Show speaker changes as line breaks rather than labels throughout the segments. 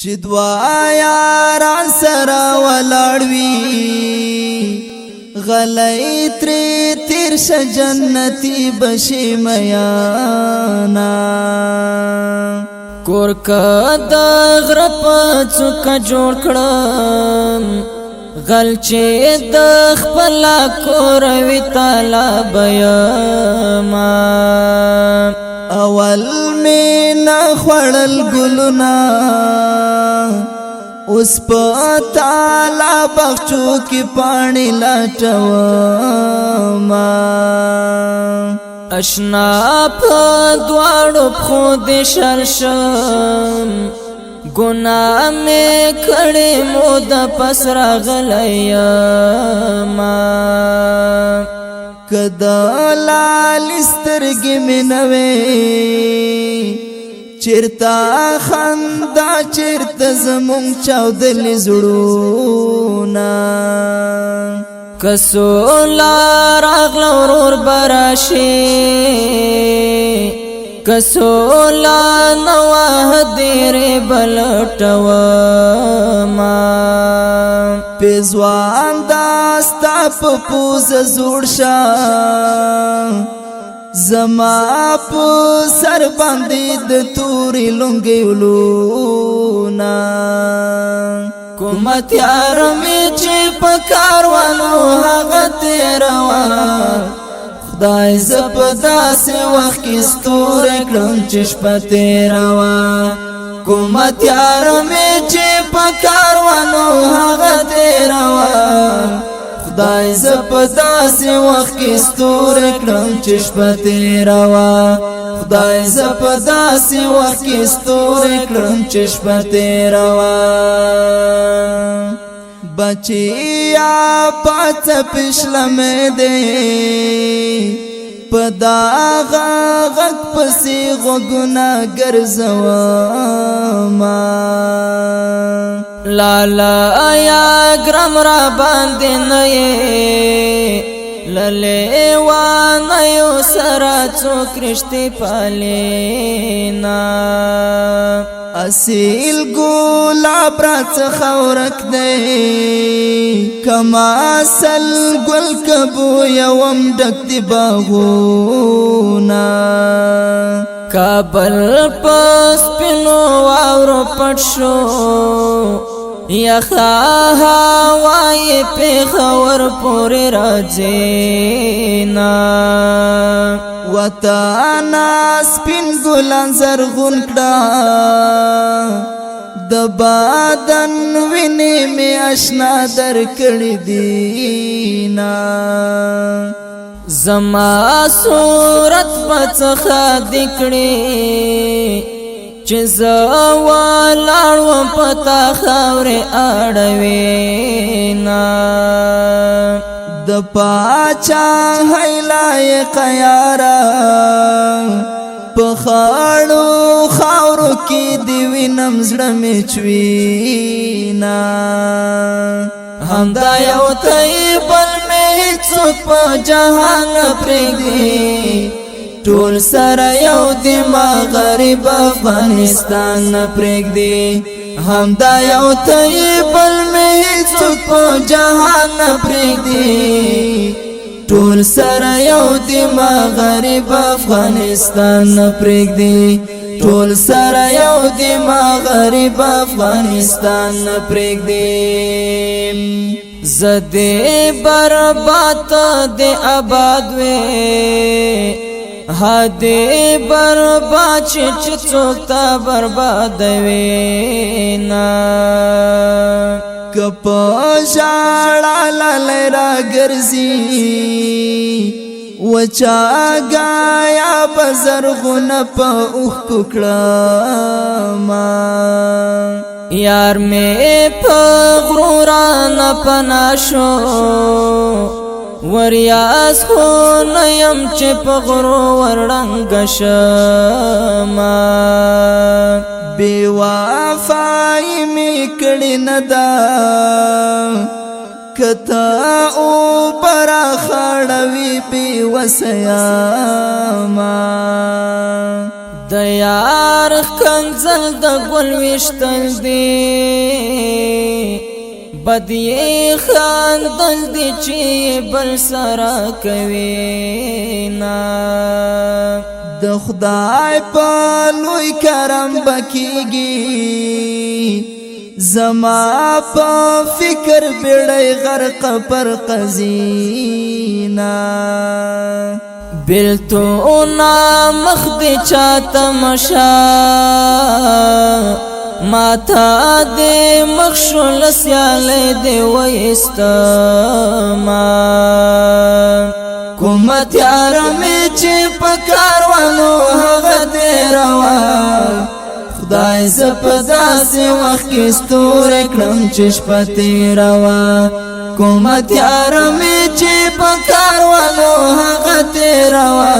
چې دوا یاران سره ولاړوي غلای تری تیر ش جنتی بشي میانا
کور کا د غرب څوک جوړ کړم غل چې د خپل کور وی تعالی بیاما
اول مینا خړل ګلنا اوس په تعالی بخچو کې پانی لاټوما
اشنا په دواړو خو دې شرشم ګناه مې کړې مو د پس راغلیما
کدا لال سترګې مې نوې چیرتا خندا چیرته زمون چاودل زړونا
کسولا راغل ورور براشي کسولا نواه دیر بلټوما
پیزوان داستا پپوز زوړ شا زما په سر باندې د توري لونګي ولونا
کومت یار می چې په کاروانو هغه تیروا خدای زپدا سه وخت کې ستوره کړم چې شپه تیروا کومت یار می چې په کاروانو هغه تیروا خدای زپدا سه وخت کې ستوره کړم چې شپه تیروا خدای زپدا سه وخت کې ستوره کړم چې شپه تیروا
بچیا پات پښلمه دې پدا غغ پسې غوګنا ګرځوما
لالا یا ګرام را باندې نه لله وانه یو سره څوک رښتې پالینا
اصیل ګلاب رات خورک دی کما سل ګل کبو یوم ډک دی باغونا
کابل پس پینو واورو پټ شو یخا هوای پیښور پورې راځینا
وطانا سپین ګلان زرغون کړه د بدن وینې می آشنا در کړې دینا
زما صورت پڅخه دکړې چې زوالړو پتا خاورې اړوينا
د پاچا هیلای قیارا پخاړو خاورو کې دی وینم زړه می چوينا
همدا یو طیبل می څوک په جهان پرېږدي ټول سره یو دی مغرب افغانستان پرېږدي همدا یو طیبل می څوک په جهان پرېږدي ټول سره یو دی مغرب افغانستان پرېږدي ټول سره یو دی مغرب افغانستان پرېږدي زدې برباد دې آباد وې هدې برباد چې څوک تا برباد وینا
کپ ژړا لرا ګرځي وچا غایا بزرغون په اوخ کړما
یار مې په غروران پناشو وریاس خو نیم چې په غرو ورړنګ شما
بی وفای می کړي ندا کتا او پر خړوي بی وسیا ما
د یار کنځل د ګل وشتل دی بدی خاندل دی چې بل سره کوي نا
د خدای په لوی کرم بکیږي زما په فکر بیړی غرق پر قزینا
بلتونا مخد چاته مشا ماتا دے مخشل سیالی دے ویستما کومت یارمی چی پکاروانو حغا تیروا خدای زپدا سی وقت کی ستور اکرم چشپ تیروا کومت یارمی چی پکاروانو حغا تیروا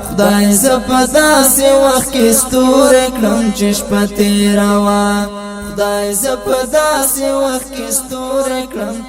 خدای زپدا سی وقت کی ستور اکرم چشپ تیروا خدای زپدا سی وقت کی ستور اکرم